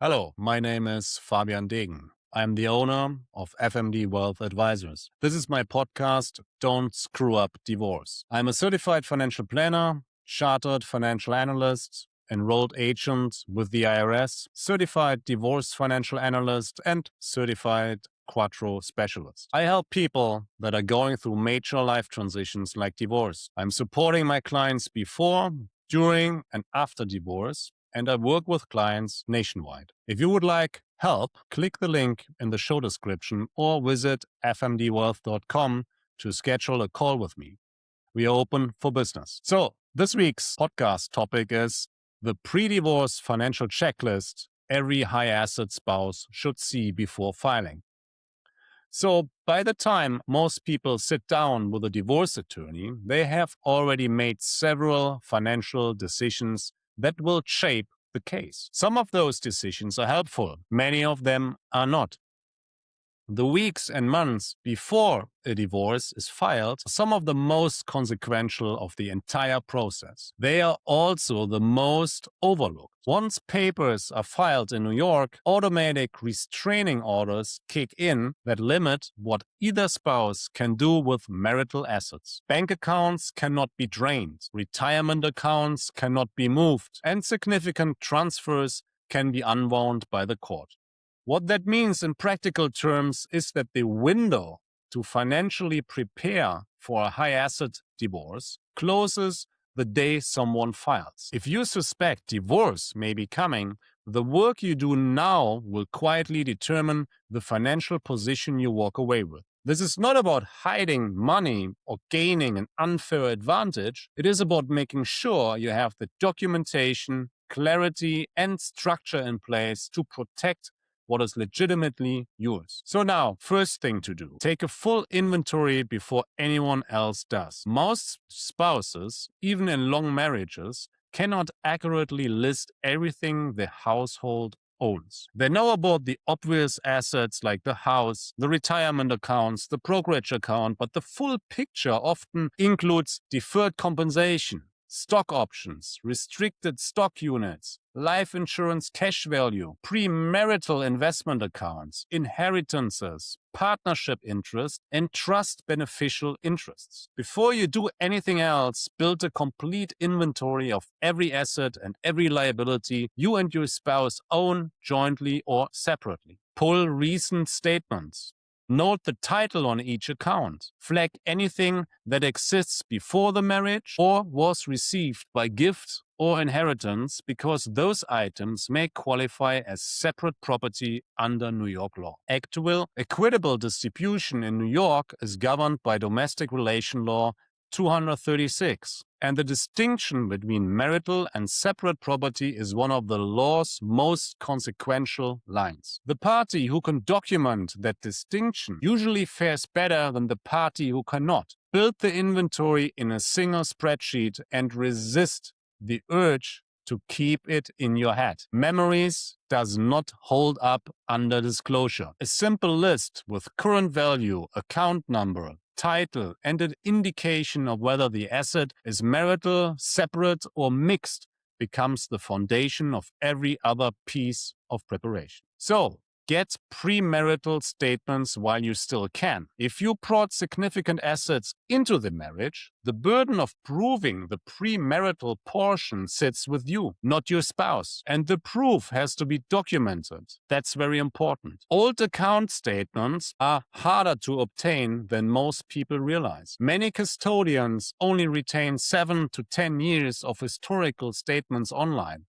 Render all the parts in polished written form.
Hello, my name is Fabian Degen. I'm the owner of FMD Wealth Advisors. This is my podcast, Don't Screw Up Divorce. I'm a certified financial planner, chartered financial analyst, enrolled agent with the IRS, certified divorce financial analyst, and certified Quattro specialist. I help people that are going through major life transitions like divorce. I'm supporting my clients before, during, and after divorce, and I work with clients nationwide. If you would like help, click the link in the show description or visit fmdwealth.com to schedule a call with me. We are open for business. So, this week's podcast topic is the pre-divorce financial checklist every high asset spouse should see before filing. So by the time most people sit down with a divorce attorney, they have already made several financial decisions that will shape the case. Some of those decisions are helpful. Many of them are not. The weeks and months before a divorce is filed are some of the most consequential of the entire process. They are also the most overlooked. Once papers are filed in New York, automatic restraining orders kick in that limit what either spouse can do with marital assets. Bank accounts cannot be drained, retirement accounts cannot be moved, and significant transfers can be unwound by the court. What that means in practical terms is that the window to financially prepare for a high asset divorce closes the day someone files. If you suspect divorce may be coming, the work you do now will quietly determine the financial position you walk away with. This is not about hiding money or gaining an unfair advantage. It is about making sure you have the documentation, clarity, and structure in place to protect what is legitimately yours. So now, first thing to do, take a full inventory before anyone else does. Most spouses, even in long marriages, cannot accurately list everything the household owns. They know about the obvious assets like the house, the retirement accounts, the brokerage account, but the full picture often includes deferred compensation, stock options, restricted stock units, life insurance cash value, pre-marital investment accounts, inheritances, partnership interest, and trust beneficial interests. Before you do anything else, build a complete inventory of every asset and every liability you and your spouse own jointly or separately. Pull recent statements. Note the title on each account. Flag anything that exists before the marriage or was received by gift or inheritance because those items may qualify as separate property under New York law. Actual equitable distribution in New York is governed by domestic relation law 236. And the distinction between marital and separate property is one of the law's most consequential lines. The party who can document that distinction usually fares better than the party who cannot. Build the inventory in a single spreadsheet and resist the urge to keep it in your head. Memories does not hold up under disclosure. A simple list with current value, account number, title, and an indication of whether the asset is marital, separate, or mixed becomes the foundation of every other piece of preparation. So, get pre-marital statements while you still can. If you brought significant assets into the marriage, the burden of proving the pre-marital portion sits with you, not your spouse. And the proof has to be documented. That's very important. Old account statements are harder to obtain than most people realize. Many custodians only retain 7 to 10 years of historical statements online,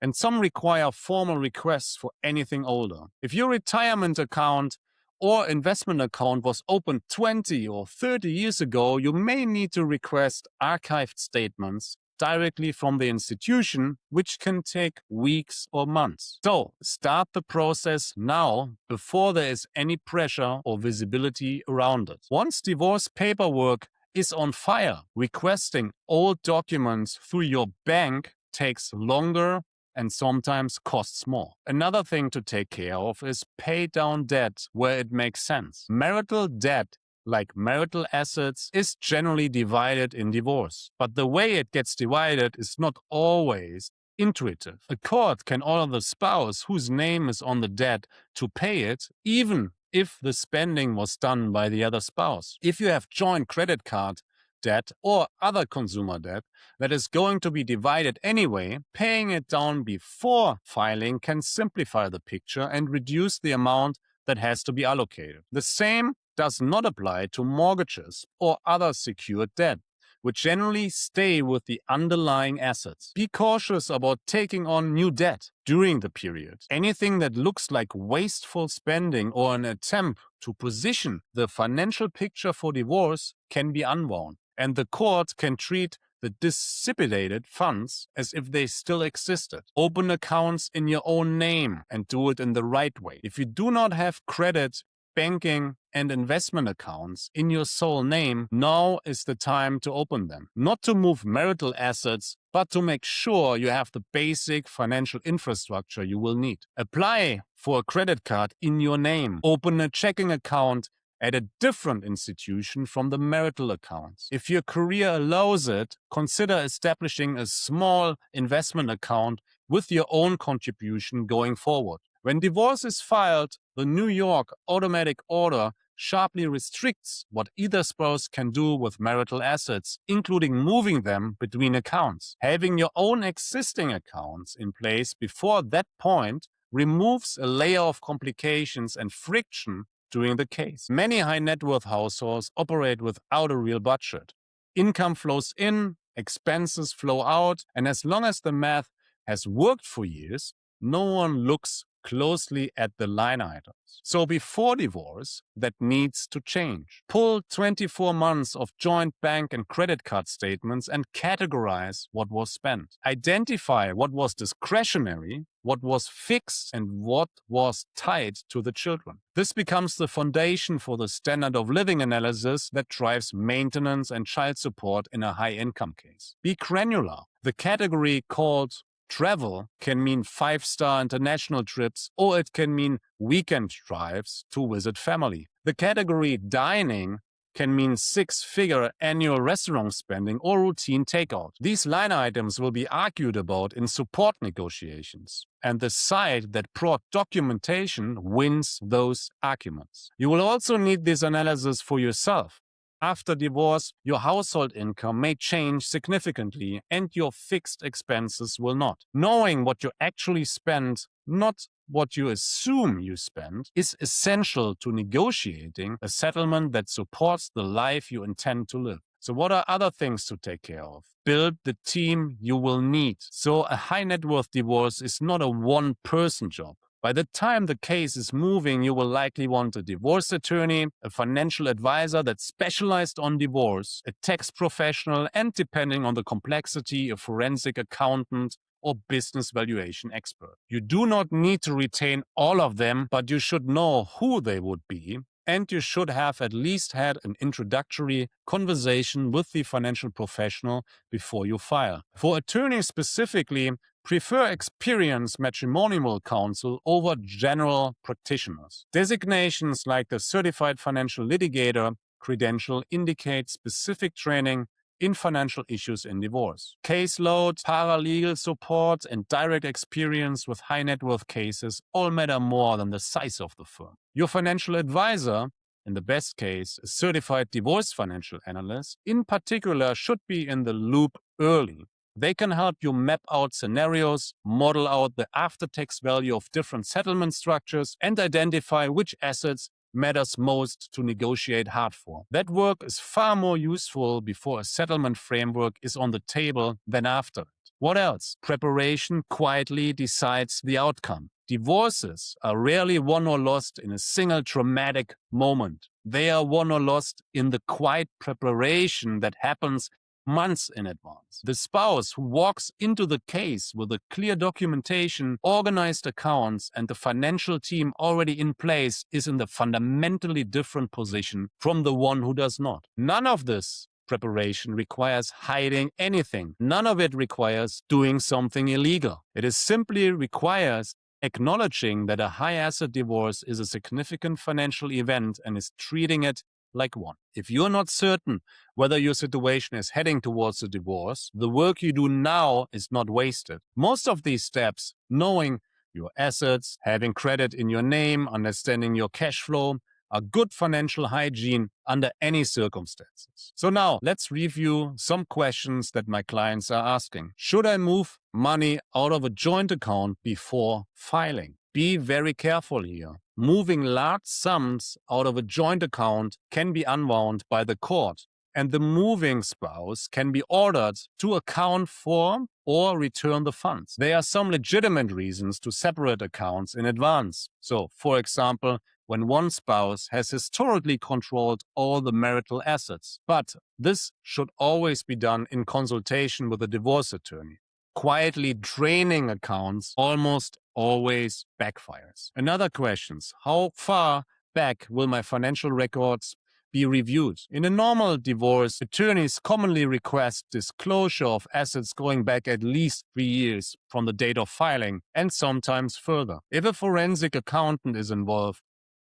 and some require formal requests for anything older. If your retirement account or investment account was opened 20 or 30 years ago, you may need to request archived statements directly from the institution, which can take weeks or months. So, start the process now before there is any pressure or visibility around it. Once divorce paperwork is on file, requesting old documents through your bank takes longer and sometimes costs more. Another thing to take care of is pay down debt where it makes sense. Marital debt, like marital assets, is generally divided in divorce. But the way it gets divided is not always intuitive. A court can order the spouse whose name is on the debt to pay it, even if the spending was done by the other spouse. If you have joint credit card debt or other consumer debt that is going to be divided anyway, paying it down before filing can simplify the picture and reduce the amount that has to be allocated. The same does not apply to mortgages or other secured debt, which generally stay with the underlying assets. Be cautious about taking on new debt during the period. Anything that looks like wasteful spending or an attempt to position the financial picture for divorce can be unwound, and the court can treat the dissipated funds as if they still existed. Open accounts in your own name and do it in the right way. If you do not have credit, banking, and investment accounts in your sole name, now is the time to open them. Not to move marital assets, but to make sure you have the basic financial infrastructure you will need. Apply for a credit card in your name. Open a checking account at a different institution from the marital accounts. If your career allows it, consider establishing a small investment account with your own contribution going forward. When divorce is filed, the New York automatic order sharply restricts what either spouse can do with marital assets, including moving them between accounts. Having your own existing accounts in place before that point removes a layer of complications and friction during the case. Many high net worth households operate without a real budget. Income flows in, expenses flow out, and as long as the math has worked for years, no one looks closely at the line items. So before divorce, that needs to change. Pull 24 months of joint bank and credit card statements and categorize what was spent. Identify what was discretionary, what was fixed, and what was tied to the children. This becomes the foundation for the standard of living analysis that drives maintenance and child support in a high-income case. Be granular. The category called travel can mean 5-star international trips, or it can mean weekend drives to visit family. The category dining can mean 6-figure annual restaurant spending or routine takeout. These line items will be argued about in support negotiations, and the side that brought documentation wins those arguments. You will also need this analysis for yourself. After divorce, your household income may change significantly and your fixed expenses will not. Knowing what you actually spend, not what you assume you spend, is essential to negotiating a settlement that supports the life you intend to live. So what are other things to take care of? Build the team you will need. So a high net worth divorce is not a one-person job. By the time the case is moving, you will likely want a divorce attorney, a financial advisor that's specialized on divorce, a tax professional, and depending on the complexity, a forensic accountant or business valuation expert. You do not need to retain all of them, but you should know who they would be, and you should have at least had an introductory conversation with the financial professional before you file. For attorneys specifically, prefer experienced matrimonial counsel over general practitioners. Designations like the Certified Financial Litigator credential indicate specific training in financial issues in divorce. Caseload, paralegal support, and direct experience with high net worth cases all matter more than the size of the firm. Your financial advisor, in the best case, a certified divorce financial analyst, in particular, should be in the loop early. They can help you map out scenarios, model out the after-tax value of different settlement structures, and identify which assets matters most to negotiate hard for. That work is far more useful before a settlement framework is on the table than after it. What else? Preparation quietly decides the outcome. Divorces are rarely won or lost in a single traumatic moment. They are won or lost in the quiet preparation that happens months in advance. The spouse who walks into the case with a clear documentation, organized accounts, and the financial team already in place is in the fundamentally different position from the one who does not. None of this preparation requires hiding anything. None of it requires doing something illegal. It is simply requires acknowledging that a high asset divorce is a significant financial event and is treating it like one. If you're not certain whether your situation is heading towards a divorce, the work you do now is not wasted. Most of these steps, knowing your assets, having credit in your name, understanding your cash flow, are good financial hygiene under any circumstances. So now let's review some questions that my clients are asking. Should I move money out of a joint account before filing? Be very careful here. Moving large sums out of a joint account can be unwound by the court, and the moving spouse can be ordered to account for or return the funds. There are some legitimate reasons to separate accounts in advance. So, for example, when one spouse has historically controlled all the marital assets. But this should always be done in consultation with a divorce attorney. Quietly draining accounts almost always backfires. Another question: how far back will my financial records be reviewed? In a normal divorce, attorneys commonly request disclosure of assets going back at least 3 years from the date of filing, and sometimes further. If a forensic accountant is involved,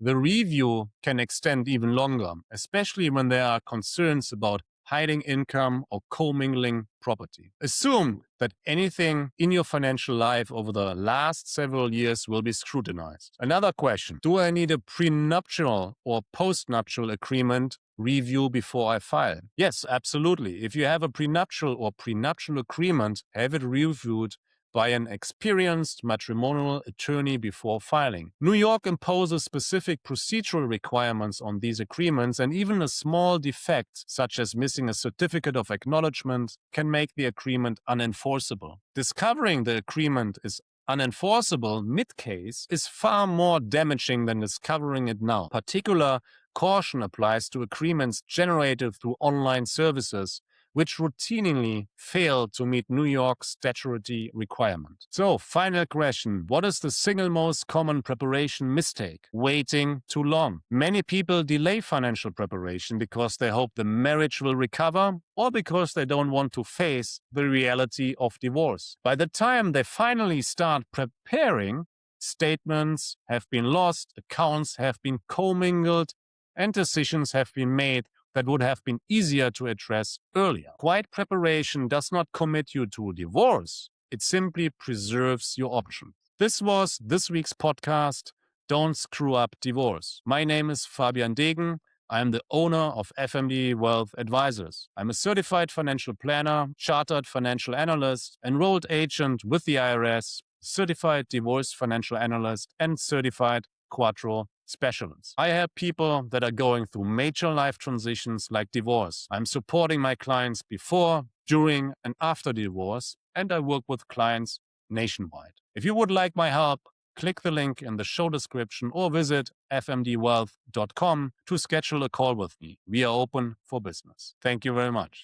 the review can extend even longer, especially when there are concerns about hiding income or commingling property. Assume that anything in your financial life over the last several years will be scrutinized. Another question: do I need a prenuptial or postnuptial agreement review before I file? Yes, absolutely. If you have a prenuptial or prenuptial agreement, have it reviewed by an experienced matrimonial attorney before filing. New York imposes specific procedural requirements on these agreements, and even a small defect, such as missing a certificate of acknowledgement, can make the agreement unenforceable. Discovering the agreement is unenforceable mid-case is far more damaging than discovering it now. Particular caution applies to agreements generated through online services, which routinely fail to meet New York's statutory requirement. So, final question: what is the single most common preparation mistake? Waiting too long. Many people delay financial preparation because they hope the marriage will recover, or because they don't want to face the reality of divorce. By the time they finally start preparing, statements have been lost, accounts have been commingled, and decisions have been made that would have been easier to address earlier. Quiet preparation does not commit you to a divorce. It simply preserves your options. This was this week's podcast, Don't Screw Up Divorce. My name is Fabian Degen. I am the owner of FMD Wealth Advisors. I'm a certified financial planner, chartered financial analyst, enrolled agent with the IRS, certified divorce financial analyst, and certified Quattro specialists. I help people that are going through major life transitions like divorce. I'm supporting my clients before, during, and after divorce, and I work with clients nationwide. If you would like my help, click the link in the show description or visit fmdwealth.com to schedule a call with me. We are open for business. Thank you very much.